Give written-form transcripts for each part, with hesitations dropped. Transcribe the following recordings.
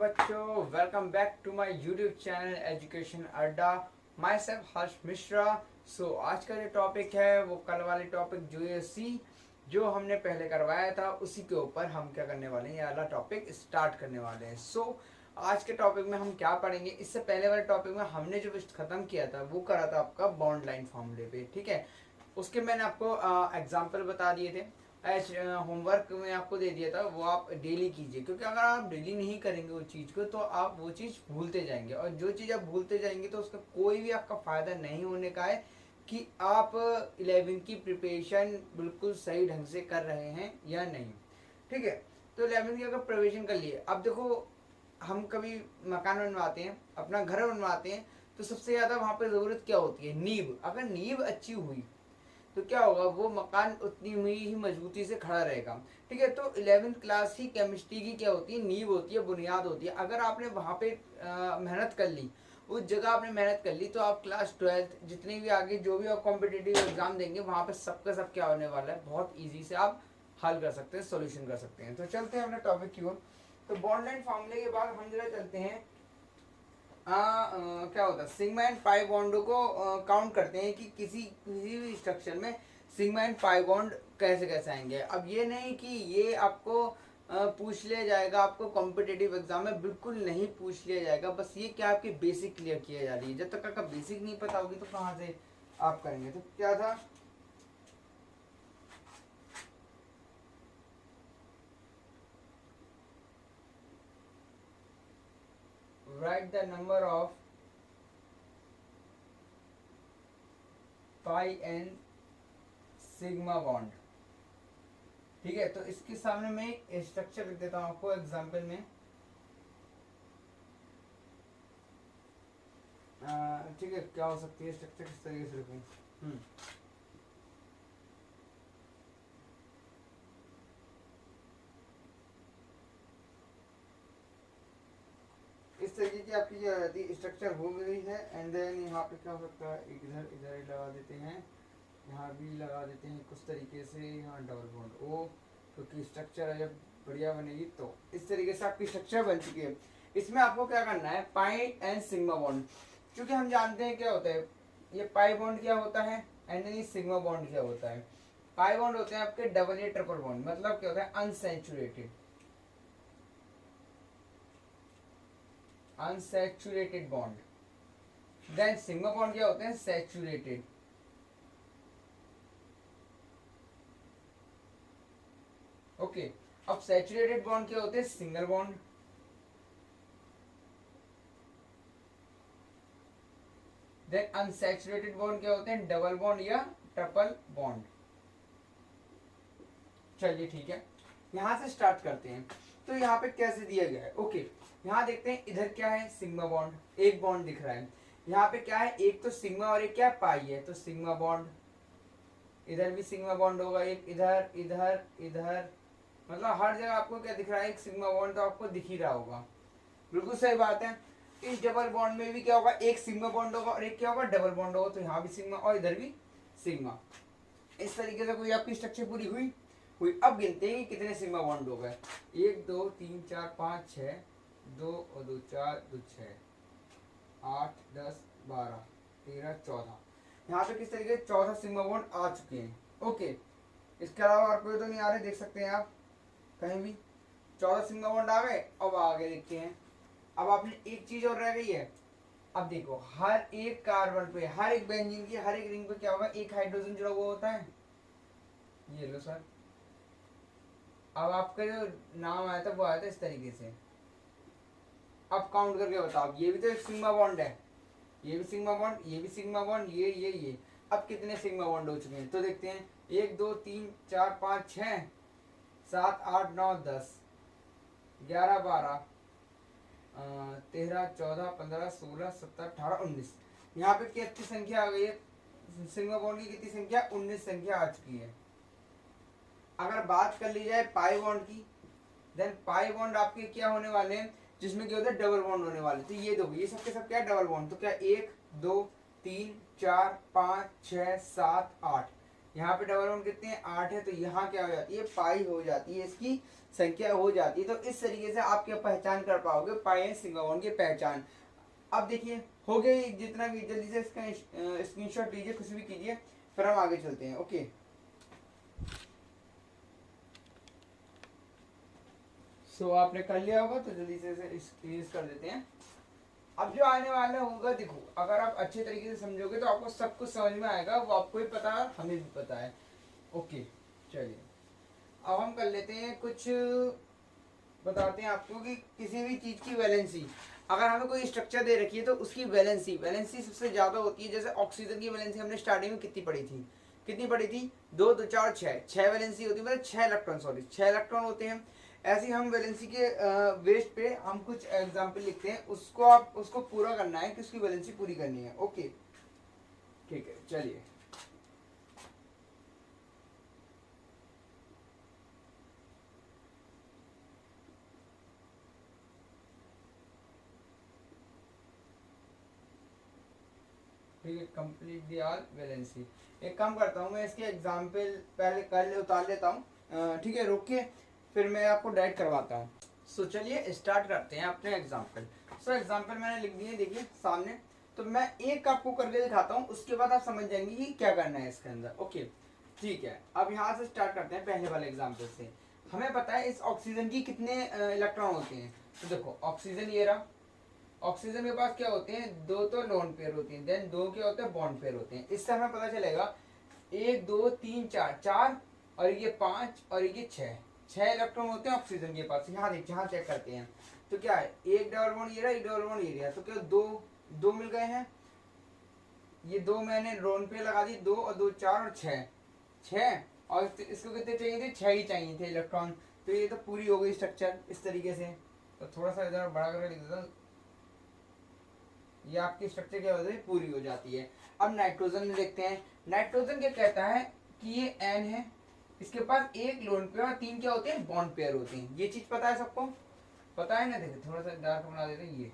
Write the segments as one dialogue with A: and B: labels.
A: बच्चों, welcome back to my YouTube channel education Adda. My self हर्ष मिश्रा। सो आज का जो टॉपिक है वो कल वाले टॉपिक यूएससी जो हमने पहले करवाया था उसी के ऊपर हम क्या करने वाले हैं, ये वाला टॉपिक स्टार्ट करने वाले हैं। आज के टॉपिक में हम क्या पढ़ेंगे, इससे पहले वाले टॉपिक में हमने जो खत्म किया था वो करा था आपका बॉन्ड लाइन फॉर्मूले पे, ठीक है। उसके मैंने आपको एग्जाम्पल बता दिए थे, एज होमवर्क में आपको दे दिया था, वो आप डेली कीजिए, क्योंकि अगर आप डेली नहीं करेंगे वो चीज़ को तो आप वो चीज़ भूलते जाएंगे, और जो चीज़ आप भूलते जाएंगे तो उसका कोई भी आपका फ़ायदा नहीं होने का है कि आप 11 की प्रिपरेशन बिल्कुल सही ढंग से कर रहे हैं या नहीं, ठीक है। तो 11 की अगर प्रिपरेशन कर लिए, अब देखो हम कभी मकान बनवाते हैं, अपना घर बनवाते हैं, तो सबसे ज़्यादा वहाँ पे ज़रूरत क्या होती है, नींव। अगर नींव अच्छी हुई तो क्या होगा, वो मकान उतनी हुई ही मजबूती से खड़ा रहेगा, ठीक है। तो 11th क्लास की केमिस्ट्री की क्या होती है, नींव होती है, बुनियाद होती है। अगर आपने वहाँ पे मेहनत कर ली, उस जगह आपने मेहनत कर ली, तो आप क्लास 12th जितनी भी आगे जो भी आप कॉम्पिटिटिव एग्जाम देंगे वहाँ पे सबका सब क्या होने वाला है, बहुत ईजी से आप हल कर सकते हैं, सोल्यूशन कर सकते हैं। तो चलते हैं अपने टॉपिक की ओर। तो बॉन्ड लाइन फॉर्मूले के बाद हम जरा चलते हैं क्या होता है, सिग्मा एंड पाई बॉन्डों को काउंट करते हैं कि किसी भी स्ट्रक्चर में सिग्मा एंड पाई बॉन्ड कैसे कैसे आएंगे। अब ये नहीं कि ये आपको पूछ लिया जाएगा, आपको कॉम्पिटिटिव एग्जाम में बिल्कुल नहीं पूछ लिया जाएगा, बस ये क्या आपकी बेसिक क्लियर किया जा रही है। जब तक आपका बेसिक नहीं पता होगी तो कहाँ से आप करेंगे। तो क्या था, right the number of pi and sigma bond, ठीक है। तो इसके सामने मैं एक स्ट्रक्चर लिख देता हूँ आपको एग्जाम्पल में। ठीक है, क्या हो सकती है स्ट्रक्चर, किस तरीके से लिखूँ। इस तरीके की आपकी जो रहती स्ट्रक्चर हो गई है, एंड देन यहाँ पे क्या हो सकता है, इधर इधर ही लगा देते हैं, यहाँ भी लगा देते हैं कुछ तरीके से, यहाँ डबल बॉन्ड ओ, क्योंकि स्ट्रक्चर जब बढ़िया बनेगी तो इस तरीके से आपकी स्ट्रक्चर बन चुकी है। इसमें आपको क्या करना है, पाई एंड सिग्मा बॉन्ड, क्योंकि हम जानते हैं क्या होता है, ये पाई बॉन्ड क्या होता है एंड ये सिग्मा बॉन्ड क्या होता है। पाई बॉन्ड होते हैं आपके डबल या ट्रिपल बॉन्ड, मतलब क्या होता है, unsaturated, unsaturated bond. Then sigma bond क्या होते हैं, सैचुरेटेड। ओके, अब सैचुरेटेड बॉन्ड क्या होते हैं, single bond. Then unsaturated bond क्या होते हैं, डबल बॉन्ड या ट्रिपल बॉन्ड। चलिए ठीक है, यहां से स्टार्ट करते हैं। तो यहाँ पे कैसे दिया गया है, ओके। यहाँ देखते हैं, इधर क्या है, सिग्मा बॉन्ड, एक बॉन्ड दिख रहा है। यहाँ पे क्या है, एक तो सिग्मा और एक क्या पाई है, तो सिग्मा बॉन्ड। इधर भी सिग्मा बॉन्ड होगा, एक इधर इधर इधर, मतलब हर जगह आपको क्या दिख रहा है, एक सिग्मा बॉन्ड तो आपको दिख ही रहा होगा। बिल्कुल सही बात है। इस डबल बॉन्ड में भी क्या होगा, एक सिग्मा बॉन्ड होगा और एक क्या होगा, डबल बॉन्ड होगा। तो यहाँ भी सिग्मा और इधर भी सिग्मा। इस तरीके से कोई आपकी स्ट्रक्चर पूरी हुई हुई। अब गिनते हैं कि कितने सिग्मा बॉन्ड हो गए, 1 2 3 4 5 6, 2 और 2 4 2 6, 8 10 12 13 14। यहाँ पे किस तरीके 14 सिग्मा बॉन्ड आ चुके हैं, ओके। इसके अलावा और कोई तो नहीं आ रहे, देख सकते हैं आप कहीं भी 14 सिग्मा बॉन्ड आ गए। अब आगे देखते हैं, अब आपने एक चीज और रह गई है। अब देखो, हर एक कार्बन पे, हर एक बेंजीन की हर एक रिंग पे क्या होगा, एक हाइड्रोजन जुड़ा हुआ होता है। ये लो सर, अब आपका जो नाम आया था वो आया था इस तरीके से। अब काउंट करके बताओ, ये भी तो एक सिग्मा बॉन्ड है, ये भी सिग्मा बॉन्ड, ये भी सिग्मा बॉन्ड, ये। अब कितने सिग्मा बॉन्ड हो चुके हैं, तो देखते हैं, 1 2 3 4 5 6 7 8 9 10 11 12 13 14 15 16 17 18 19। यहाँ पे कितनी संख्या आ गई है, सिग्मा बॉन्ड की कितनी संख्या, 19 संख्या आ चुकी है। अगर बात कर ली जाए पाई बॉन्ड की, देन पाई बॉन्ड आपके क्या होने वाले हैं, जिसमें क्या होता है, डबल बॉन्ड होने वाले। तो ये देखो, ये सबके सब क्या है, डबल बॉन्ड। तो क्या 1 2 3 4 5 6 7 8, यहाँ पे डबल बॉन्ड कितने हैं 8 है, तो यहाँ क्या हो जाती है पाई हो जाती है, इसकी संख्या हो जाती है। तो इस तरीके से आप क्या पहचान कर पाओगे पाई एंड सिग्मा बॉन्ड की पहचान। अब देखिए हो गई, जितना भी जल्दी से इसका स्क्रीनशॉट लीजिए, कुछ भी कीजिए, फिर हम आगे चलते हैं। ओके सो आपने कर लिया होगा तो जल्दी से इसे कर देते हैं। अब जो आने वाला होगा देखो, अगर आप अच्छे तरीके से समझोगे तो आपको सब कुछ समझ में आएगा, वो आपको भी पता है हमें भी पता है। ओके चलिए अब हम कर लेते हैं कुछ, बताते हैं आपको कि किसी भी चीज़ की वैलेंसी, अगर हमें कोई स्ट्रक्चर दे रखी है तो उसकी वैलेंसी सबसे ज़्यादा होती है। जैसे ऑक्सीजन की वैलेंसी हमने स्टार्टिंग में कितनी पढ़ी थी, दो दो चार छः, छः वैलेंसी होती है, मतलब छः इलेक्ट्रॉन, सॉरी छः इलेक्ट्रॉन होते हैं। ऐसे ही हम वैलेंसी के बेस पे हम कुछ एग्जाम्पल लिखते हैं, उसको आप उसको पूरा करना है कि उसकी वैलेंसी पूरी करनी है। ओके ठीक है चलिए ठीक है, कंप्लीट दी ऑल वैलेंसी। एक काम करता हूँ मैं, इसके एग्जाम्पल पहले कर उतार लेता हूँ, ठीक है, रुक के फिर मैं आपको डायरेक्ट करवाता हूँ। सो चलिए स्टार्ट करते हैं अपने एग्जाम्पल। सो एग्जाम्पल मैंने लिख दिए देखिए सामने, तो मैं एक आपको करके दिखाता हूँ, उसके बाद आप समझ जाएंगे कि क्या करना है इसके अंदर। ओके ठीक है, अब यहाँ से स्टार्ट करते हैं पहले वाले एग्जाम्पल से। हमें पता है इस ऑक्सीजन की कितने इलेक्ट्रॉन होते हैं, तो देखो ऑक्सीजन ये रहा, ऑक्सीजन के पास क्या होते हैं दो तो लोन पेयर होती हैं, देन दो क्या होते हैं बॉन्ड पेयर होते हैं। इससे हमें पता चलेगा एक दो तीन चार, चार और ये पाँच और ये छः, छः इलेक्ट्रॉन होते हैं ऑक्सीजन के पास। यहाँ देख यहाँ चेक करते हैं तो क्या है, एक डबल बॉन्ड ये रहा, एक डबल बॉन्ड ये रहा, तो क्या दो दो मिल गए हैं, ये दो मैंने लोन पेयर लगा दी, दो और दो चार और छः, छः और इसको कितने चाहिए थे, छः ही चाहिए थे इलेक्ट्रॉन। तो ये तो पूरी हो गई स्ट्रक्चर इस तरीके से। तो थोड़ा सा इधर बड़ा करके लिख देता हूँ, ये आपकी स्ट्रक्चर क्या होती है पूरी हो जाती है। अब नाइट्रोजन में देखते हैं, नाइट्रोजन क्या कहता है कि ये एन है, इसके पास एक लोन पेयर और तीन क्या होते हैं बॉन्ड पेयर होते हैं। ये चीज पता है सबको, पता है ना, देखिए थोड़ा सा डार्क बना देते हैं,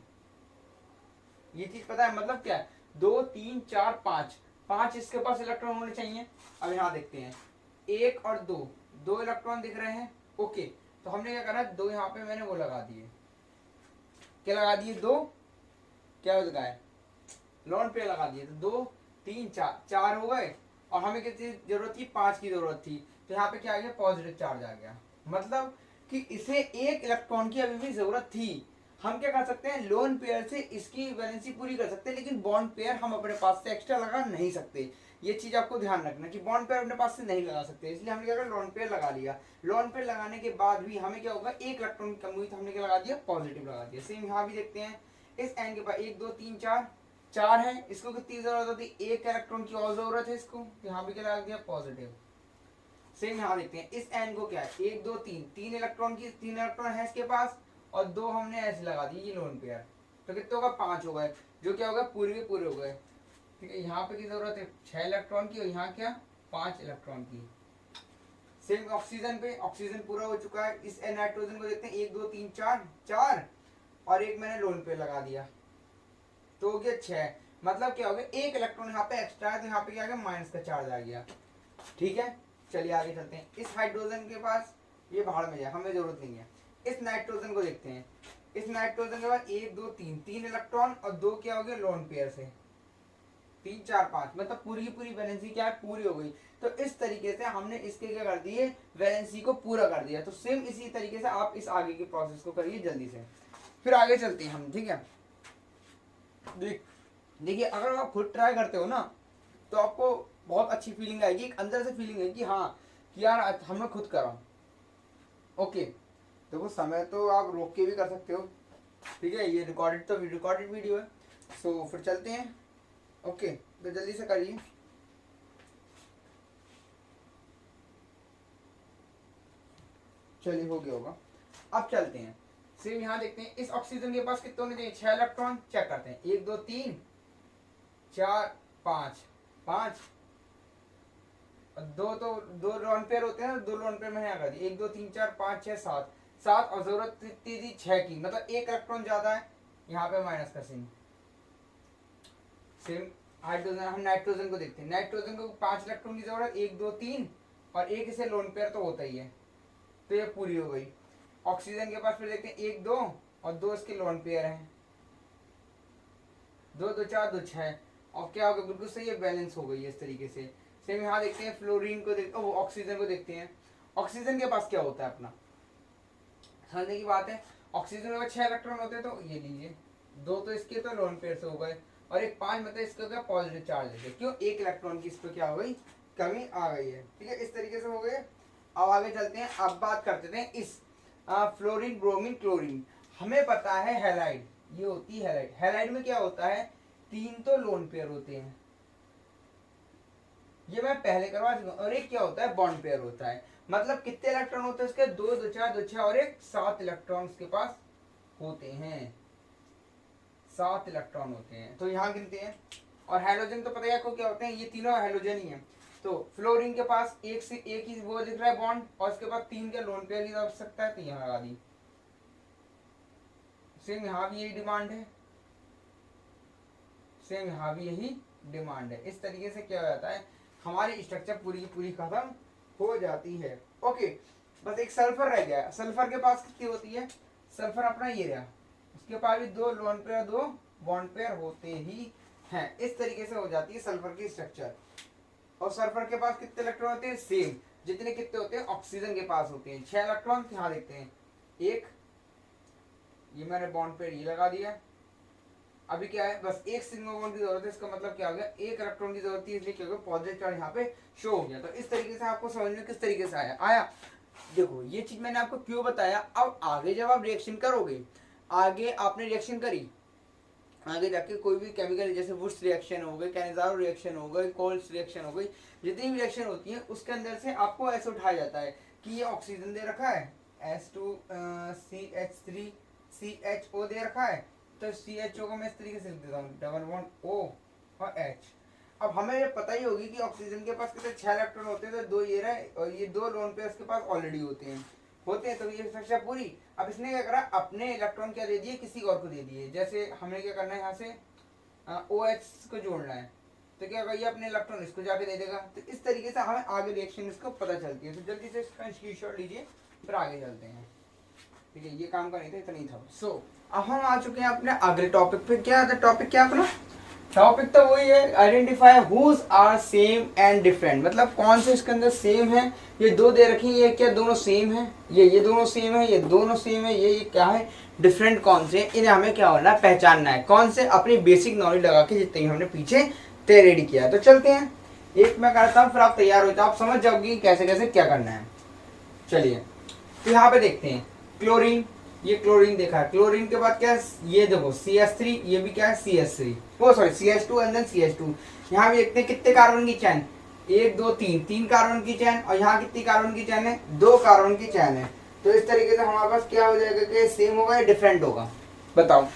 A: ये चीज पता है, मतलब क्या है दो तीन चार पाँच, पाँच इसके पास इलेक्ट्रॉन होने चाहिए। अब यहाँ देखते हैं एक और दो, दो इलेक्ट्रॉन दिख रहे हैं। ओके तो हमने क्या करा, दो यहाँ पे मैंने वो लगा दिए, क्या लगा दिए, दो क्या हो गया है लोन पे लगा दिए, तो दो तीन चार, चार हो गए और हमें कितनी जरूरत थी, पांच की जरूरत थी, तो यहाँ पे क्या आ गया पॉजिटिव चार्ज आ गया। मतलब कि इसे एक इलेक्ट्रॉन की अभी भी जरूरत थी। हम क्या कर सकते हैं लोन पेयर से इसकी वैलेंसी पूरी कर सकते हैं, लेकिन बॉन्ड पेयर हम अपने पास से एक्स्ट्रा लगा नहीं सकते। ये चीज आपको ध्यान रखना कि बॉन्ड पेयर अपने पास से नहीं लगा सकते, इसलिए हमने क्या करा लोन पेयर लगा लिया। लोन पेयर लगाने के बाद भी हमें क्या होगा, एक इलेक्ट्रॉन की कमी हुई तो हमने क्या लगा दिया पॉजिटिव लगा दिया। सेम यहाँ भी देखते हैं, इस एन के पास एक दो तीन चार, चार है, इसको कितनी जरूरत होती है, एक इलेक्ट्रॉन की और जरूरत है इसको, यहाँ भी क्या लगा दिया पॉजिटिव। सेम यहाँ देखते हैं इस एन को क्या है, एक दो तीन, तीन इलेक्ट्रॉन की, तीन इलेक्ट्रॉन है इसके पास और दो हमने ऐसे लगा दी ये लोन पेयर, तो कितने होगा पांच हो गए, जो क्या होगा पूरे के पूरे हो गए। ठीक है, यहाँ पे की जरूरत है छह इलेक्ट्रॉन की और यहाँ क्या पांच इलेक्ट्रॉन की। सेम ऑक्सीजन पे, ऑक्सीजन पूरा हो चुका है। इस नाइट्रोजन को देखते हैं एक दो तीन चार, चार और एक मैंने लोन पे लगा दिया, तो हो गया छह। मतलब क्या हो गया एक इलेक्ट्रॉन यहाँ पे एक्स्ट्रा है, तो यहाँ पे क्या आ गया माइनस का चार्ज आ गया। ठीक है चलिए आगे चलते हैं। इस हाइड्रोजन के पास ये बाहर में जाए, हमें जरूरत नहीं है। इस नाइट्रोजन को देखते हैं, इस नाइट्रोजन के पास एक दो तीन, तीन इलेक्ट्रॉन और दो क्या हो गए लोन पेयर से, तीन चार पांच, मतलब पूरी की पूरी वैलेंसी क्या है पूरी हो गई। तो इस तरीके से हमने इसके क्या कर दिए वैलेंसी को पूरा कर दिया। तो सेम इसी तरीके से आप इस आगे की प्रोसेस को करिए जल्दी से, फिर आगे चलते हैं हम। ठीक है देखिए अगर आप खुद ट्राई करते हो ना तो आपको बहुत अच्छी फीलिंग आएगी, एक अंदर से फीलिंग है कि हाँ कि यार हमने खुद करा। ओके देखो समय तो आप रोक के भी कर सकते हो, ठीक है, ये रिकॉर्डेड तो रिकॉर्डेड वीडियो है। सो फिर चलते हैं। ओके तो जल्दी से करिए। चलिए हो गया होगा, अब चलते हैं। सिर्फ यहाँ देखते हैं इस ऑक्सीजन के पास कितने होने चाहिए, छह इलेक्ट्रॉन। चेक करते हैं एक दो तीन चार पाँच, पाँच और दो, तो दो लोन पेयर होते हैं, दो लोन पेयर मैंने कर दी, एक दो तीन चार पाँच छः सात, सात और जरूरत थी छः की, मतलब एक इलेक्ट्रॉन ज्यादा है, यहाँ पे माइनस का सिंह। सेम हाइड्रोजन, हम नाइट्रोजन को देखते हैं। नाइट्रोजन को 5 इलेक्ट्रॉन की जरूरत, 1 2 3 और एक इसे लोन पेयर तो होता ही है, तो ये पूरी हो गई। ऑक्सीजन के पास फिर देखते हैं 1 2 और 2 इसके लोन पेयर हैं, 2 2 4 2 6 और क्या होगा, बिल्कुल सही है, बैलेंस हो गई है इस तरीके से। सेम यहाँ देखते हैं फ्लोरीन को ऑक्सीजन को देखते हैं। ऑक्सीजन के पास क्या होता है अपना, समझने की बात है। ऑक्सीजन में 6 इलेक्ट्रॉन होते हैं, तो ये लीजिए 2 तो इसके तो लोन पेयर से हो गए और एक 5 मतलब इसका क्या पॉजिटिव चार्ज है, क्यों 1 इलेक्ट्रॉन की इस पर क्या हो गई, कमी आ गई है। ठीक है, इस तरीके से हो गए। अब आगे चलते हैं, अब बात करते हैं इस फ्लोरीन ब्रोमीन क्लोरीन। हमें पता है हैलाइड, ये होती है हैलाइड। हैलाइड में क्या होता है, 3 तो लोन पेयर होते हैं, ये मैं पहले करवा चुका हूं, और एक क्या होता है बॉन्ड पेयर होता है। मतलब कितने इलेक्ट्रॉन होते हैं इसके, 2 2 4 2 6 और एक 7 इलेक्ट्रॉन के पास होते हैं, 7 इलेक्ट्रॉन होते हैं, तो यहाँ गिनते हैं। और हाइड्रोजन तो पता है आपको क्या होते हैं, ये तीनों हाइड्रोजन ही है। तो फ्लोरीन के पास एक से एक ही वो दिख रहा है बॉन्ड, और इसके बाद 3 के लोन पेयर की आवश्यकता है, तो यहाँ लगा दी। सेम यहाँ भी यही डिमांड है, सेम यहाँ भी यही डिमांड है। इस तरीके से क्या हो जाता है, हमारी स्ट्रक्चर पूरी की पूरी खत्म हो जाती है। ओके, बस एक सल्फर रह गया। सल्फर के पास कितनी होती है, सल्फर अपना ये रहा, उसके पास भी 2 लोन पेयर 2 बॉन्ड पेयर होते ही हैं। इस तरीके से हो जाती है सल्फर की स्ट्रक्चर। और सल्फर के पास कितने इलेक्ट्रॉन होते हैं, सेम जितने कितने होते हैं ऑक्सीजन के पास होते हैं, 6 इलेक्ट्रॉन। यहाँ देखते हैं एक, ये मैंने बॉन्ड पेयर ये लगा दिया। अभी क्या है, बस एक सिग्मा बॉन्ड की जरूरत है, इसका मतलब क्या हो गया, 1 इलेक्ट्रॉन की जरूरत थी, इसलिए क्या हो गया पॉजिटिव चार्ज यहाँ पे शो हो गया। तो इस तरीके से आपको समझ में किस तरीके से आया। देखो ये चीज मैंने आपको क्यों बताया। अब आगे जब आप रिएक्शन करोगे, आगे आपने रिएक्शन करी, आगे जाके कोई भी केमिकल जैसे वुड्स रिएक्शन हो गई, कैनिज़ारो रिएक्शन हो गई, कोल्स रिएक्शन हो गई, जितनी भी रिएक्शन होती है उसके अंदर से आपको ऐसे उठाया जाता है कि ये ऑक्सीजन दे रखा है, H2CH3CHO दे रखा है, तो CHO को मैं इस तरीके से लिख देता हूँ, डबल बॉन्ड O और H। अब हमें ये पता ही होगी कि ऑक्सीजन के पास कितने 6 इलेक्ट्रॉन होते हैं, तो 2 ये रहे और ये 2 लोन पेयर के पास ऑलरेडी होते हैं, तो ये स्ट्रक्चर पूरी। अब इसने क्या करा, अपने इलेक्ट्रॉन क्या दे दिए, किसी और को दे दिए। जैसे हमें क्या करना है, यहाँ से OH को जोड़ना है, तो क्या होगा, ये अपने इलेक्ट्रॉन इसको जाके दे देगा। तो इस तरीके से हमें आगे रिएक्शन इसको पता चलती है। तो जल्दी से इसका स्क्रीनशॉट लीजिए, फिर आगे चलते हैं। ठीक है, ये काम का नहीं था, इतना ही था। सो अब हम आ चुके हैं अपने अगले टॉपिक पे। क्या था टॉपिक, क्या अपना टॉपिक तो वही है, identify whose are same and different. मतलब कौन से इसके अंदर सेम है, ये 2 दे रखी है, ये क्या दोनों सेम है, ये दोनों सेम है, ये दोनों सेम है, ये क्या है डिफरेंट कौन से, इन्हें हमें क्या होना है, पहचानना है। कौन से, अपनी बेसिक नॉलेज लगा के जितने हमने पीछे रेडी किया है। तो चलते हैं, एक मैं करता हूँ, फिर आप तैयार हो जाओ, आप समझ जाओगे कैसे कैसे क्या करना है। चलिए, तो यहाँ पे देखते हैं क्लोरीन, ये क्लोरीन देखा है। क्लोरीन के बाद क्या है, ये देखो CH3, ये भी क्या है CH3, वो sorry CH2 and then CH2। यहाँ भी देखते हैं कितने कार्बन की चैन, 1 2 3 कार्बन की चैन, और यहाँ कितनी कार्बन की चैन है, 2 कार्बन की चैन है। तो इस तरीके से हमारे पास क्या हो जाएगा कि सेम होगा या डिफरेंट होगा, बताओ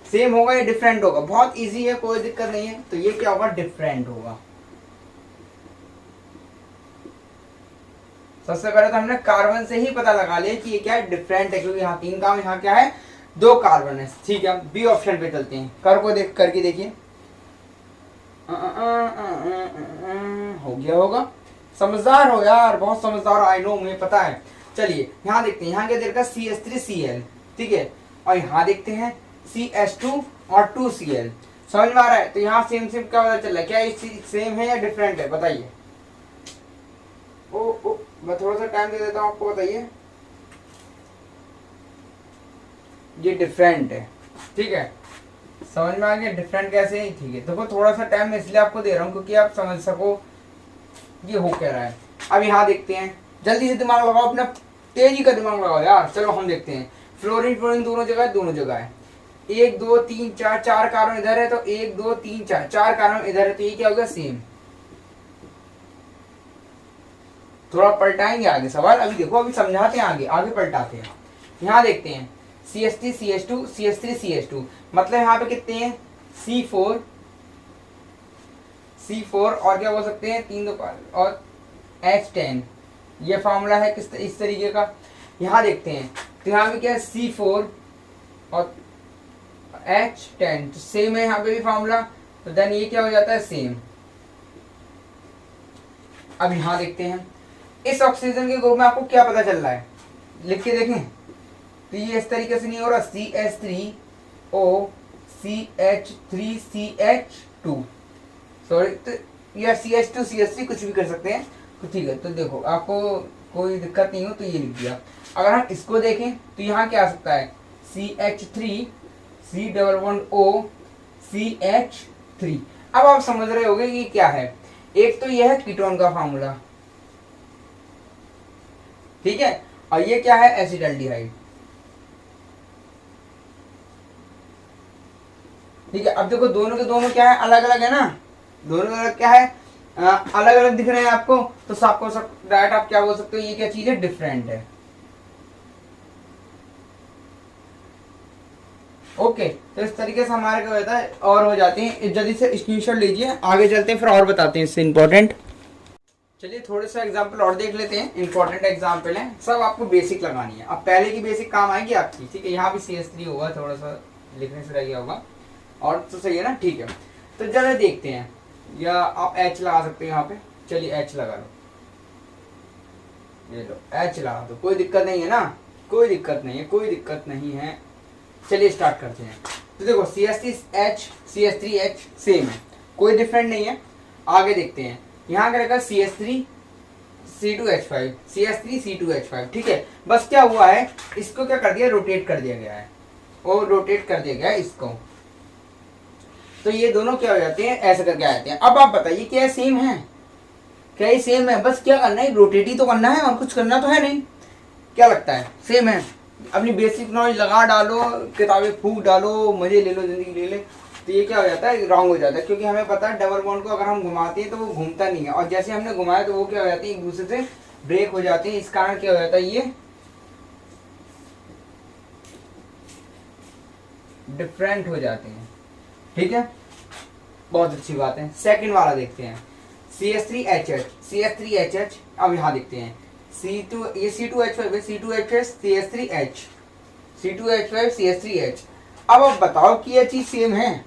A: सेम होगा या डिफरेंट होगा। बहुत ईजी है, कोई दिक्कत नहीं है। तो ये क्या होगा, डिफरेंट होगा। सबसे पहले तो हमने कार्बन से ही पता लगा लिया कि ये क्या है, डिफरेंट है, क्योंकि यहाँ 3 कार्बन, यहाँ क्या है 2 कार्बन है। ठीक है, बी ऑप्शन पे चलते हैं, करके देखिए, हो गया होगा। समझदार हो यार, बहुत समझदार, आई नो, मुझे पता है। चलिए यहाँ देखते हैं, यहाँ क्या देखा CH3Cl, ठीक है, और यहाँ देखते हैं CH2 और 2Cl। समझ में आ रहा है। तो यहाँ सेम सेम क्या पता चल रहा है, क्या ये सेम है या डिफरेंट है, बताइए। ओ मैं थोड़ा सा टाइम दे देता हूँ आपको, बताइए। ये डिफरेंट है, ठीक है, समझ में आ गया डिफरेंट कैसे है। ठीक है, देखो थोड़ा सा टाइम मैं इसलिए आपको दे रहा हूँ क्योंकि आप समझ सको ये हो क्या रहा है। अब यहाँ देखते हैं, जल्दी से दिमाग लगाओ अपना, तेजी का दिमाग लगाओ यार। चलो हम देखते हैं, फ्लोरीन दोनों जगह है, 1 2 3 4 कार्बन इधर है, तो 1 2 3 4 कार्बन इधर है, तो ये क्या होगा, सेम। थोड़ा पलटाएंगे आगे सवाल, अभी देखो, अभी समझाते हैं, आगे पलटाते हैं। यहाँ देखते हैं CH3 CH2 CH3 CH2, मतलब यहाँ पे कितने हैं, C4 और क्या बोल सकते हैं, 3 और H10। ये फॉर्मूला है इस तरीके का। यहाँ देखते हैं, तो यहाँ पे क्या है C4 और H10, तो सेम है यहाँ पे भी फॉर्मूला। तो देन ये क्या हो जाता है, सेम। अब यहां देखते हैं इस ऑक्सीजन के ग्रुप में आपको क्या पता चल रहा है, लिख के देखें। तो ये इस तरीके से नहीं हो रहा, CH3O CH3CH2, सॉरी, तो या CH2CH3 कुछ भी कर सकते हैं। तो ठीक है, तो देखो आपको कोई दिक्कत नहीं हो तो ये लिख दिया। अगर हम इसको देखें तो यहाँ क्या आ सकता है, CH3 C++O CH3। अब आप समझ रहे होगे कि क्या है। एक तो यह है कीटोन का फार्मूला, ठीक है, और ये क्या है, एसिटाल्डिहाइड। ठीक है, अब देखो दोनों के दोनों क्या है, अलग अलग है ना, दोनों अलग क्या है, अलग अलग दिख रहे हैं आपको, तो आपको सब डायरेक्ट आप क्या बोल सकते हो, ये क्या चीज है, डिफरेंट है। ओके, तो इस तरीके से हमारे क्या होता है और हो जाती है। जल्दी से स्क्रीनशॉट लीजिए, आगे चलते हैं फिर और बताते हैं इससे इंपॉर्टेंट। चलिए थोड़े से एग्जाम्पल और देख लेते हैं, इंपॉर्टेंट एग्जाम्पल है, सब आपको बेसिक लगानी है। अब पहले की बेसिक काम आएगी आपकी, ठीक है। यहाँ भी CH3 होगा, थोड़ा सा लिखने से रह गया होगा, और तो सही है ना, ठीक है। तो चलो देखते हैं, या आप H लगा सकते हैं यहाँ पे, चलिए H लगा लो, ये लो H लगा दो, कोई दिक्कत नहीं है ना, कोई दिक्कत नहीं है, कोई दिक्कत नहीं है। चलिए स्टार्ट करते हैं। तो देखो CH3H CH3H सेम है, कोई डिफरेंट नहीं है। आगे देखते हैं, यहाँ क्या रहेगा, CH3 C2H5 CH3 C2H5, ठीक है। बस क्या हुआ है, इसको क्या कर दिया, रोटेट कर दिया गया है, और रोटेट कर दिया गया है इसको, तो ये दोनों क्या हो जाते हैं, ऐसे करके आ जाते हैं। अब आप बताइए क्या सेम है, क्या ये सेम है, बस क्या करना है, रोटेट ही तो करना है, और कुछ करना तो है नहीं। क्या लगता है, सेम है। अपनी बेसिक नॉलेज लगा डालो, किताबें फूक डालो, मजे ले लो, जिंदगी ले ले, तो ये क्या हो जाता है, रॉन्ग हो जाता है। क्योंकि हमें पता है डबल बॉन्ड को अगर हम घुमाते हैं तो वो घूमता नहीं है, और जैसे हमने घुमाया तो वो क्या हो जाती है, एक दूसरे से ब्रेक हो जाती है। इस कारण क्या हो जाता है, ये डिफरेंट हो जाते हैं, ठीक है। बहुत अच्छी बात है। सेकंड वाला देखते हैं, CH3HH अब यहाँ देखते हैं, C2 ये C2H5 है, C2H CH3H C2H5 CH3H। अब आप बताओ कि ये चीज सेम है,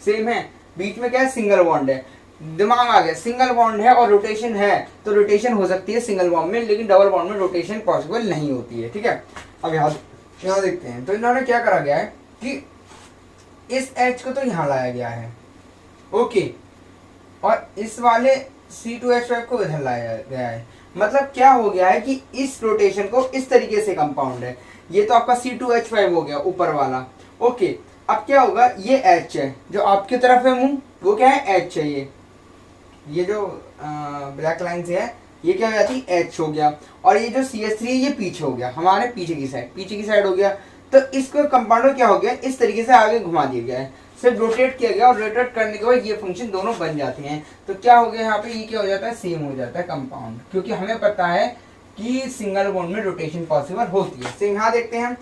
A: सेम है। बीच में क्या है, सिंगल बॉन्ड है, दिमाग आ गया, सिंगल बॉन्ड है और रोटेशन है, तो रोटेशन हो सकती है सिंगल बॉन्ड में, लेकिन डबल बॉन्ड में रोटेशन पॉसिबल नहीं होती है, ठीक है। अब यहाँ देखते हैं, तो इन्होंने क्या करा गया है कि इस H को तो यहाँ लाया गया है, ओके, और इस वाले C2H5 को इधर लाया गया है। मतलब क्या हो गया है कि इस रोटेशन को इस तरीके से कंपाउंड है, ये तो आपका C2H5 हो गया ऊपर वाला, ओके। अब क्या होगा, ये H है जो आपकी तरफ है मुंह, वो क्या है, H है। ये जो ब्लैक लाइन से है, ये क्या हो जाती है, H हो गया। और ये जो CH3 है, ये पीछे हो गया, हमारे पीछे की साइड हो गया। तो इसको कंपाउंडर क्या हो गया, इस तरीके से आगे घुमा दिया गया है, सिर्फ रोटेट किया गया, और रोटेट करने के बाद ये फंक्शन दोनों बन जाते हैं। तो क्या हो गया यहाँ पे, ये क्या हो जाता है, सेम हो जाता है कंपाउंड, क्योंकि हमें पता है कि सिंगल बॉन्ड में रोटेशन पॉसिबल होती है। सेम यहाँ देखते हैं,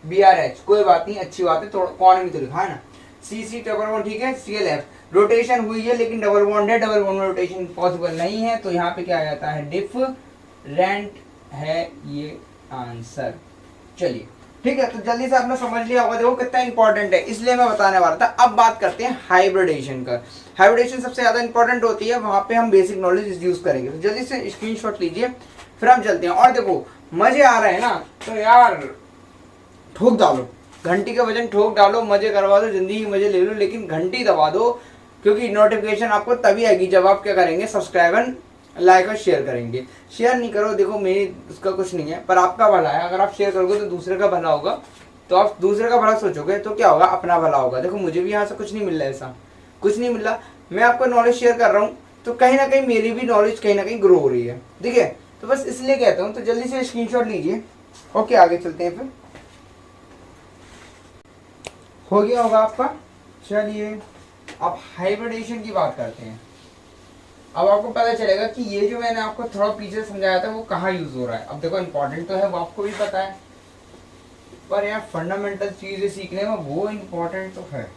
A: BRH कोई बात नहीं, अच्छी बात है, थोड़ा कौन भी तो लिखा है ना, CC डबल बॉन्ड, ठीक है, CLF रोटेशन हुई है, लेकिन डबल बॉन्ड है, डबल बॉन्ड में रोटेशन पॉसिबल नहीं है, तो यहाँ पे क्या आ जाता है, डिफरेंट है ये आंसर। चलिए ठीक है, तो जल्दी से आपने समझ लिया होगा, देखो कितना इंपॉर्टेंट है, इसलिए मैं बताने वाला था। अब बात करते हैं हाइब्रिडेशन का। हाइब्रिडेशन सबसे ज्यादा इंपॉर्टेंट होती है, वहां पे हम बेसिक नॉलेज यूज करेंगे। तो जल्दी से स्क्रीनशॉट लीजिए, फिर हम चलते हैं। और देखो मजे आ रहे हैं ना, तो यार ठोक डालो, घंटी का वजन ठोक डालो, मजे करवा दो, जिंदगी के मजे ले लो, लेकिन घंटी दबा दो, क्योंकि नोटिफिकेशन आपको तभी आएगी जब आप क्या करेंगे, सब्सक्राइब लाइक और शेयर करेंगे। शेयर नहीं करो, देखो मेरी उसका कुछ नहीं है, पर आपका भला है। अगर आप शेयर करोगे तो दूसरे का भला होगा, तो आप दूसरे का भला सोचोगे तो क्या होगा, अपना भला होगा। देखो मुझे भी यहाँ से कुछ नहीं मिल रहा है, ऐसा कुछ नहीं मिल रहा, मैं आपको नॉलेज शेयर कर रहा हूँ, तो कहीं ना कहीं मेरी भी नॉलेज कहीं ना कहीं ग्रो हो रही है, ठीक है। तो बस इसलिए कहता हूँ, तो जल्दी से स्क्रीनशॉट लीजिए। ओके, आगे चलते हैं, फिर हो गया होगा आपका। चलिए अब हाइब्रिडेशन की बात करते हैं। अब आपको पता चलेगा कि ये जो मैंने आपको थोड़ा पीछे समझाया था वो कहाँ यूज हो रहा है। अब देखो इंपॉर्टेंट तो है, वो आपको भी पता है, पर यार फंडामेंटल चीजें सीखने में वो इंपॉर्टेंट तो है।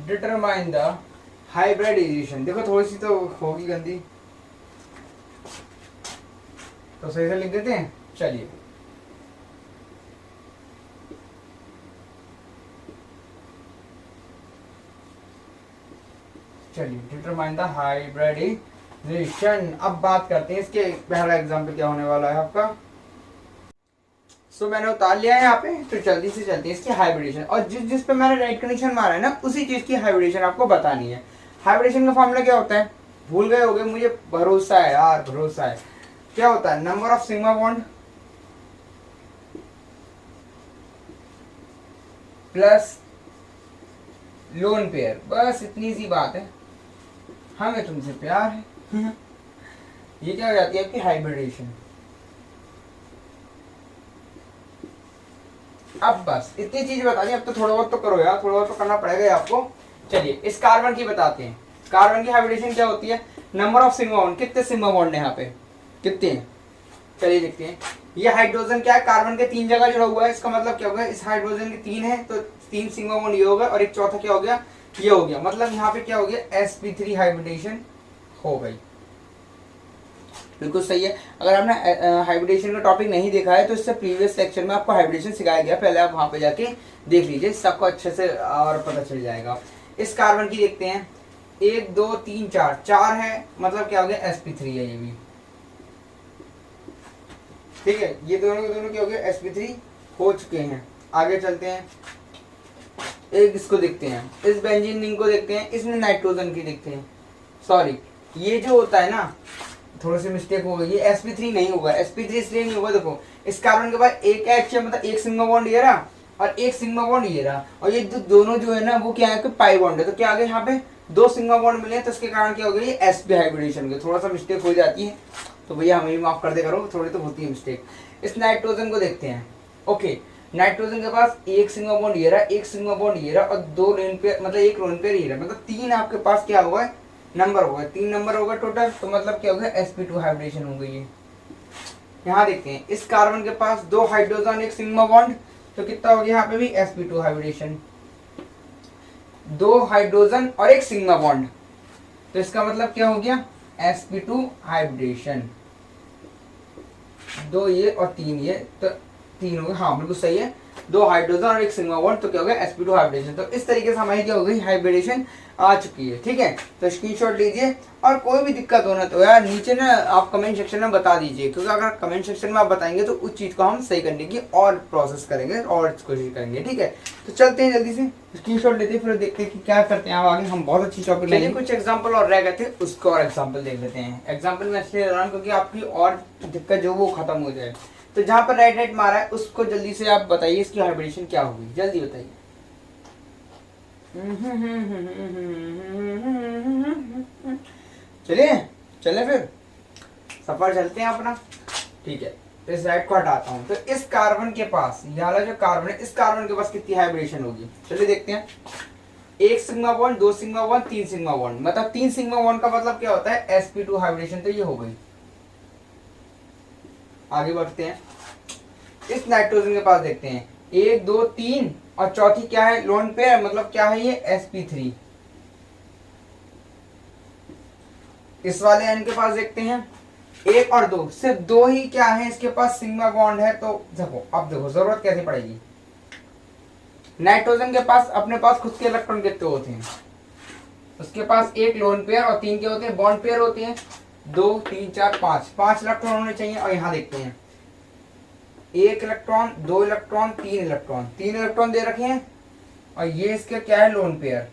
A: Determine the hybridisation. देखो थोड़ी सी तो होगी गंदी, तो सही से लिख देते हैं। चलिए डिटरमाइन द हाइब्रिडाइजेशन। अब बात करते हैं इसके पहला एग्जांपल क्या होने वाला है आपका। मैंने उतार लिया है यहाँ पे, तो जल्दी से चलते हैं इसकी हाइब्रिडेशन। और जिस पे मैंने राइट कंडीशन मारा है ना, उसी चीज की हाइब्रिडेशन आपको बतानी है। हाइब्रिडेशन का फॉर्मूला क्या होता है, भूल गए होगे, मुझे भरोसा है यार, भरोसा है। क्या होता है, number of sigma bond plus lone pair. बस इतनी सी बात है, हमें तुमसे प्यार है। ये क्या हो जाती है आपकी हाइब्रिडेशन। अब बस इतनी चीज बता दी, अब तो थोड़ा बहुत तो करो यार, थोड़ा बहुत तो करना पड़ेगा आपको। चलिए इस कार्बन की बताते हैं। कार्बन की हाइब्रिडेशन क्या होती है, नंबर ऑफ सिग्मा बॉन्ड, कितने सिग्मा बॉन्ड है यहाँ पे, कितने हैं, चलिए देखते हैं। ये हाइड्रोजन क्या है, कार्बन के 3 जगह जुड़ा हुआ है, इसका मतलब क्या होगा, इस हाइड्रोजन के 3 है तो 3 सिग्मा बॉन्ड ये होगा, और एक चौथा क्या हो गया, ये हो गया। मतलब यहाँ पे क्या हो गया, sp3 हाइब्रिडेशन हो गई। बिल्कुल सही है। अगर आपने हाइब्रिडेशन का टॉपिक नहीं देखा है तो इससे प्रीवियस सेक्शन में आपको हाइब्रिडेशन सिखाया गया, पहले आप वहां पे जाके देख लीजिए, सबको अच्छे से और पता चल जाएगा। इस कार्बन की देखते हैं, 1 2 3 4, 4 है, मतलब क्या हो गया, sp3 है ये भी। ठीक है, ये दोनों के दोनों क्या हो गया, sp3 हो चुके हैं। आगे चलते हैं, एक इसको देखते हैं, इस बेंजीन रिंग को देखते हैं, इसमें नाइट्रोजन की देखते हैं। सॉरी, ये जो होता है ना, थोड़ी सी मिस्टेक हो गई, ये sp3 नहीं होगा। sp3 इसलिए नहीं होगा, देखो इस कार्बन के बाद एक H है, मतलब एक सिग्मा बॉन्ड ये रहा और एक सिग्मा बॉन्ड ये रहा, और ये दोनों जो है ना वो क्या है कि पाई बॉन्ड है, तो क्या आ गया यहाँ पे 2 सिग्मा बॉन्ड मिले, तो इसके कारण क्या हो गया, ये sp हाइब्रिडेशन के थोड़ा सा मिस्टेक हो जाती है, तो भैया हमें भी माफ कर दे करो, थोड़ी तो होती है मिस्टेक। इस नाइट्रोजन को देखते हैं। ओके, नाइट्रोजन के पास एक सिग्मा बॉन्ड ये रहा, एक सिग्मा बॉन्ड ये रहा, और 2 लोन पेयर, मतलब एक लोन पेयर ये रहा, मतलब 3 आपके पास क्या हुआ, नंबर होगा, 3 नंबर होगा टोटल, तो मतलब क्या होगा, sp2 हाइब्रिडेशन हो गई है। यहाँ देखते हैं, इस कार्बन के पास 2 हाइड्रोजन एक सिग्मा बॉन्ड, तो कितना हो गया यहाँ पे भी sp2 हाइब्रिडेशन। 2 हाइड्रोजन और एक सिग्मा बॉन्ड, तो इसका मतलब क्या हो गया, sp2 हाइब्रिडेशन। 2 ये और 3 ये, तो 3 हो गया, हाँ बिल्कुल सही है। 2 हाइड्रोजन और एक सिग्मा बॉन्ड, तो क्या हो गया, sp2 हाइब्रिडेशन। तो इस तरीके से हमारी क्या हो गई, हाइब्रिडेशन आ चुकी है। ठीक है, तो स्क्रीनशॉट लीजिए, और कोई भी दिक्कत हो ना तो यार नीचे ना आप कमेंट सेक्शन में बता दीजिए, क्योंकि अगर कमेंट सेक्शन में आप बताएंगे तो उस चीज को हम सही करने की और प्रोसेस करेंगे और कोशिश करेंगे। ठीक है, तो चलते हैं जल्दी से, स्क्रीनशॉट लेते हैं, फिर देखते हैं कि क्या करते हैं आगे। हम बहुत अच्छी टॉपिक लेंगे, कुछ एग्जाम्पल और रह गए थे, उसको और एग्जाम्पल देख लेते हैं। एग्जाम्पल में इसलिए ले रहा हूँ क्योंकि आपकी और दिक्कत जो वो खत्म हो जाए। तो जहाँ पर राइट मारा है उसको जल्दी से आप बताइए, इसकी हाइब्रिडेशन क्या होगी, जल्दी बताइए। चले फिर सफर चलते हैं अपना। ठीक है, इस राइट को हटाता हूँ, तो इस कार्बन के पास, ये वाला जो कार्बन है, इस कार्बन के पास कितनी हाइब्रिडेशन होगी, चलिए देखते हैं। 1 sigma bond, 2 sigma bond, 3 sigma bond, मतलब 3 सिग्मा बॉन्ड का मतलब क्या होता है, sp2 हाइब्रिडेशन, तो ये हो गई। आगे बढ़ते हैं, इस नाइट्रोजन के पास देखते हैं, 1 2 3 और चौथी क्या है, लोन पेयर, मतलब क्या है ये, sp3। इस वाले एन के पास देखते हैं, 1 और 2, सिर्फ 2 ही क्या है इसके पास सिग्मा बॉन्ड है, तो देखो अब देखो जरूरत कैसे पड़ेगी। नाइट्रोजन के पास अपने पास खुद के इलेक्ट्रॉन कितने होते हैं, उसके पास 1 लोन पेयर और 3 के होते हैं, बॉन्ड पेयर होते हैं 2 3 4 5 इलेक्ट्रॉन होने चाहिए। और यहाँ देखते हैं, 1 इलेक्ट्रॉन, 2 इलेक्ट्रॉन, 3 इलेक्ट्रॉन, 3 इलेक्ट्रॉन दे रखे हैं, और ये इसके क्या है, लोन पेयर,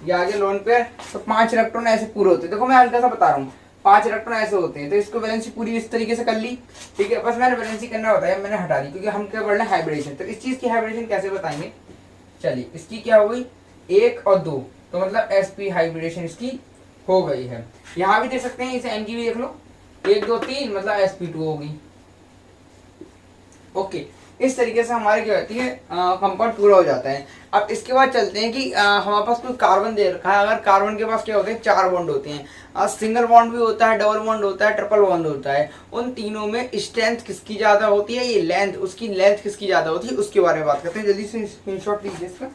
A: ये आगे लोन पेयर, तो 5 इलेक्ट्रॉन ऐसे पूरे होते हैं। देखो मैं हल्का सा बता रहा हूँ, 5 इलेक्ट्रॉन ऐसे होते हैं, तो इसको वैलेंसी पूरी इस तरीके से कर ली। ठीक है, बस मैंने वैलेंसी करना होता है, मैंने हटा दी, क्योंकि हम क्या कर रहे हैं, हाइब्रिडेशन। तो इस चीज की हाइब्रिडेशन कैसे बताएंगे, चलिए इसकी क्या हो गई, 1 और 2, तो मतलब sp हाइब्रिडेशन इसकी हो गई है। यहाँ भी देख सकते हैं, इसे n की भी देख लो, 1 2 3, मतलब sp2 होगी। ओके, इस तरीके से हमारी क्या होती है, कंपाउंड पूरा हो जाता है। अब इसके बाद चलते हैं कि हमारे पास कोई कार्बन दे रखा है, अगर कार्बन के पास क्या होते हैं, 4 बॉन्ड होते हैं, सिंगल बॉन्ड भी होता है, डबल बॉन्ड होता है, ट्रिपल बॉन्ड होता है। उन तीनों में स्ट्रेंथ किसकी ज्यादा होती है, ये लेंथ, उसकी लेंथ किसकी ज्यादा होती है, उसके बारे में बात करते हैं। जल्दी से स्क्रीनशॉट लीजिए इसका।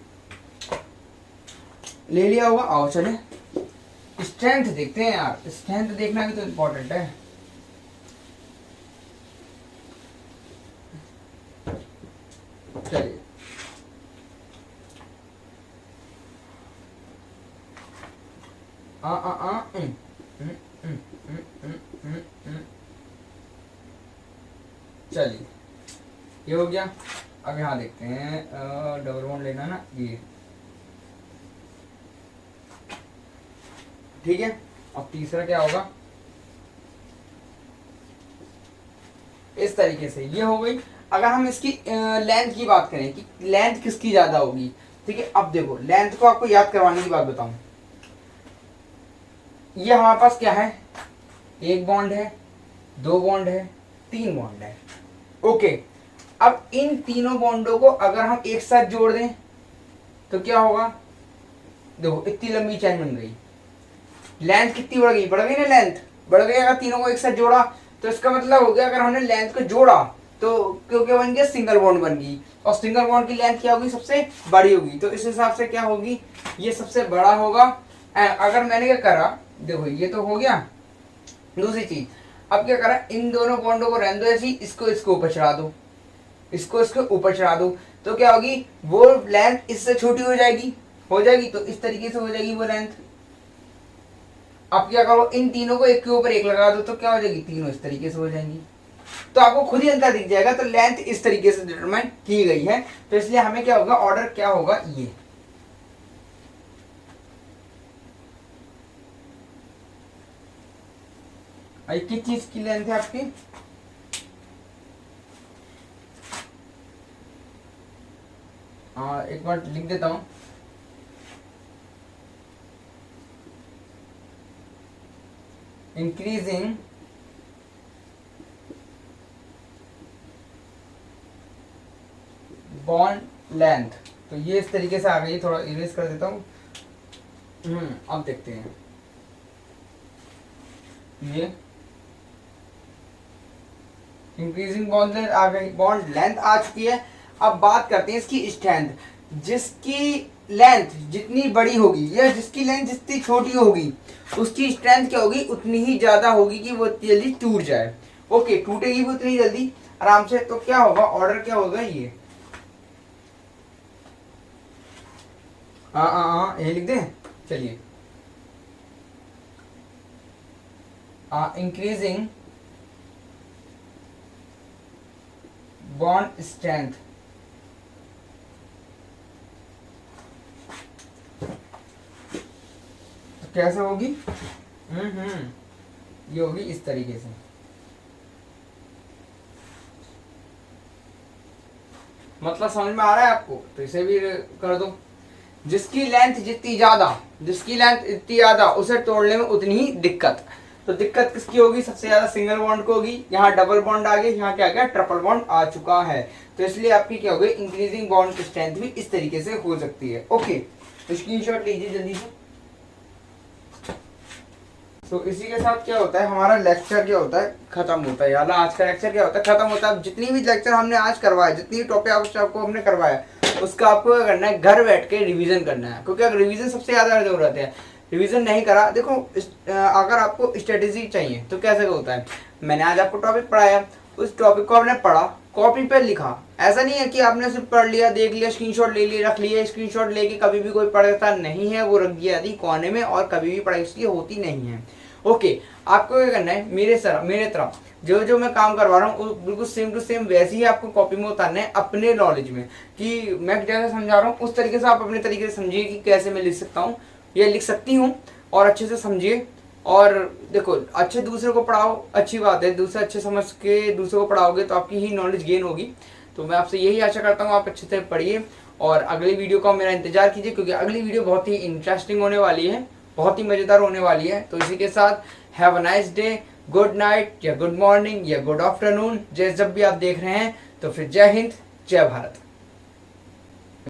A: ले लिया होगा। आओ चले स्ट्रेंथ देखते हैं यार, स्ट्रेंथ देखना भी तो इम्पोर्टेंट है। चलिए चलिए ये हो गया। अब यहाँ देखते हैं डबल बॉन्ड लेना ना, ये ठीक है। अब तीसरा क्या होगा, इस तरीके से ये हो गई। अगर हम इसकी लेंथ की बात करें कि लेंथ किसकी ज्यादा होगी, ठीक है। अब देखो लेंथ को आपको याद करवाने की बात बताऊं, ये हमारे पास क्या है, एक बॉन्ड है, दो बॉन्ड है, तीन बॉन्ड है, ओके। अब इन तीनों बॉन्डों को अगर हम एक साथ जोड़ दें तो क्या होगा, देखो इतनी लंबी चैन बन गई, लेंथ कितनी बढ़ गई, बढ़ गई ना, लेंथ बढ़ गई। अगर तीनों को एक साथ जोड़ा तो इसका मतलब हो गया, अगर हमने लेंथ को जोड़ा तो क्योंकि बन गया सिंगल बॉन्ड बन गई, और सिंगल बॉन्ड की लेंथ क्या होगी, सबसे बड़ी होगी। तो इस हिसाब से क्या होगी, ये सबसे बड़ा होगा। अगर मैंने क्या करा, देखो ये तो हो गया। दूसरी चीज, अब क्या करा, इन दोनों बॉन्डों को रहने दो ऐसी, इसको इसको ऊपर चढ़ा दो, इसको इसको ऊपर चढ़ा दो, तो क्या होगी, वो लेंथ इससे छोटी हो जाएगी, तो इस तरीके से हो जाएगी वो लेंथ। अब क्या करो, इन तीनों को एक के ऊपर एक लगा दो, तो क्या हो जाएगी, तीनों इस तरीके से हो जाएंगी। तो आपको खुद ही अंतर दिख जाएगा। तो लेंथ इस तरीके से डिटरमाइन की गई है, तो इसलिए हमें क्या होगा, ऑर्डर क्या होगा, ये किस चीज की लेंथ है आपकी, एक बार लिख देता हूं, इंक्रीजिंग बॉन्ड लेंथ। तो ये इस तरीके से आ गई, थोड़ा इरेज कर देता हूँ। अब देखते हैं, ये इंक्रीजिंग बॉन्ड लेंथ आ गई, बॉन्ड लेंथ आ चुकी है। अब बात करते हैं इसकी स्ट्रेंथ। जिसकी लेंथ जितनी बड़ी होगी या जिसकी लेंथ जितनी छोटी होगी, उसकी स्ट्रेंथ क्या होगी, उतनी ही ज्यादा होगी कि वो इतनी जल्दी टूट जाए। ओके, टूटेगी वो उतनी जल्दी आराम से। तो क्या होगा, ऑर्डर क्या होगा, ये ये लिख दें। चलिए, इंक्रीजिंग बॉन्ड स्ट्रेंथ, तो कैसे होगी, ये होगी इस तरीके से। मतलब समझ में आ रहा है आपको, तो इसे भी कर दो। जिसकी लेंथ जितनी ज्यादा उसे तोड़ने में उतनी ही दिक्कत। तो दिक्कत किसकी होगी, सबसे ज्यादा सिंगल बॉन्ड को होगी। यहाँ डबल बॉन्ड आ गया, यहाँ क्या आ गया, ट्रिपल बॉन्ड आ चुका है। तो इसलिए आपकी क्या होगी, इंक्रीजिंग बॉन्ड की स्ट्रेंथ भी इस तरीके से हो सकती है। ओके, तो स्क्रीनशॉट लीजिए जल्दी से। तो इसी के साथ क्या होता है, हमारा लेक्चर क्या होता है, खत्म होता है। यार आज का लेक्चर क्या होता है, खत्म होता है। जितनी भी लेक्चर हमने आज करवाया, जितनी भी टॉपिक आपको हमने करवाया, उसका आपको क्या करना है, घर बैठ के रिवीजन करना है। क्योंकि अगर रिवीजन सबसे ज्यादा जरूरत है, रिवीजन नहीं करा, देखो अगर आपको स्ट्रेटेजी चाहिए तो कैसे होता है, मैंने आज आपको टॉपिक पढ़ाया, उस टॉपिक को आपने पढ़ा, कॉपी पे लिखा। ऐसा नहीं है कि आपने सिर्फ पढ़ लिया, देख लिया, स्क्रीनशॉट ले लिया, रख लिया। स्क्रीनशॉट लेके कभी भी कोई पढ़ता नहीं है, वो रख दिया आदि कोने में, और कभी भी पढ़ाई इसकी होती नहीं है। ओके, आपको क्या करना है, मेरे तरफ जो मैं काम करवा रहा हूँ बिल्कुल सेम टू सेम वैसे ही आपको कॉपी में उतारना है, अपने नॉलेज में। कि मैं जैसे समझा रहा हूँ उस तरीके से आप अपने तरीके से समझिए कि कैसे मैं लिख सकता हूँ या लिख सकती हूँ, और अच्छे से समझिए। और देखो, अच्छे दूसरे को पढ़ाओ, अच्छी बात है, दूसरे अच्छे समझ के दूसरे को पढ़ाओगे तो आपकी ही नॉलेज गेन होगी। तो मैं आपसे यही आशा करता हूँ आप अच्छे से पढ़िए, और अगली वीडियो का मेरा इंतजार कीजिए, क्योंकि अगली वीडियो बहुत ही इंटरेस्टिंग होने वाली है, बहुत ही मजेदार होने वाली है। तो इसी के साथ have a nice day, good night या गुड मॉर्निंग या गुड आफ्टरनून, जब भी आप देख रहे हैं। तो फिर जय हिंद, जय भारत।